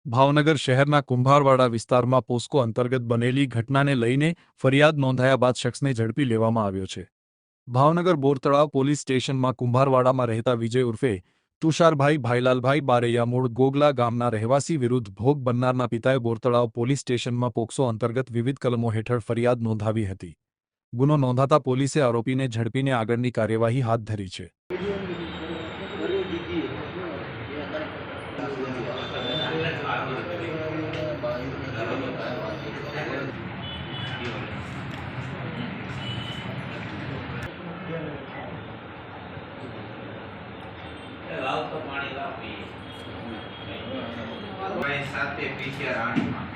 ભાવનગર શહેરના કુંભારવાડા વિસ્તારમાં પોસ્કો અંતર્ગત બનેલી ઘટનાને લઈને ફરિયાદ નોંધાયા બાદ શખ્સને ઝડપી લેવામાં આવ્યો છે। ભાવનગર બોરતળાવ પોલીસ સ્ટેશનમાં કુંભારવાડામાં રહેતા વિજય ઉર્ફે તુષારભાઈ ભાઈલાલભાઈ બારૈયા મૂળ ગોગલા ગામના રહેવાસી વિરુદ્ધ ભોગ બનનારના પિતાએ બોરતળાવ પોલીસ સ્ટેશનમાં પોક્સો અંતર્ગત વિવિધ કલમો હેઠળ ફરિયાદ નોંધાવી હતી। ગુનો નોંધાતા પોલીસે આરોપીને ઝડપીને આગળની કાર્યવાહી હાથ ધરી છે। લાવ તો પાણી લાવ પીએ ભાઈ સાથે પીછે રાણીમાં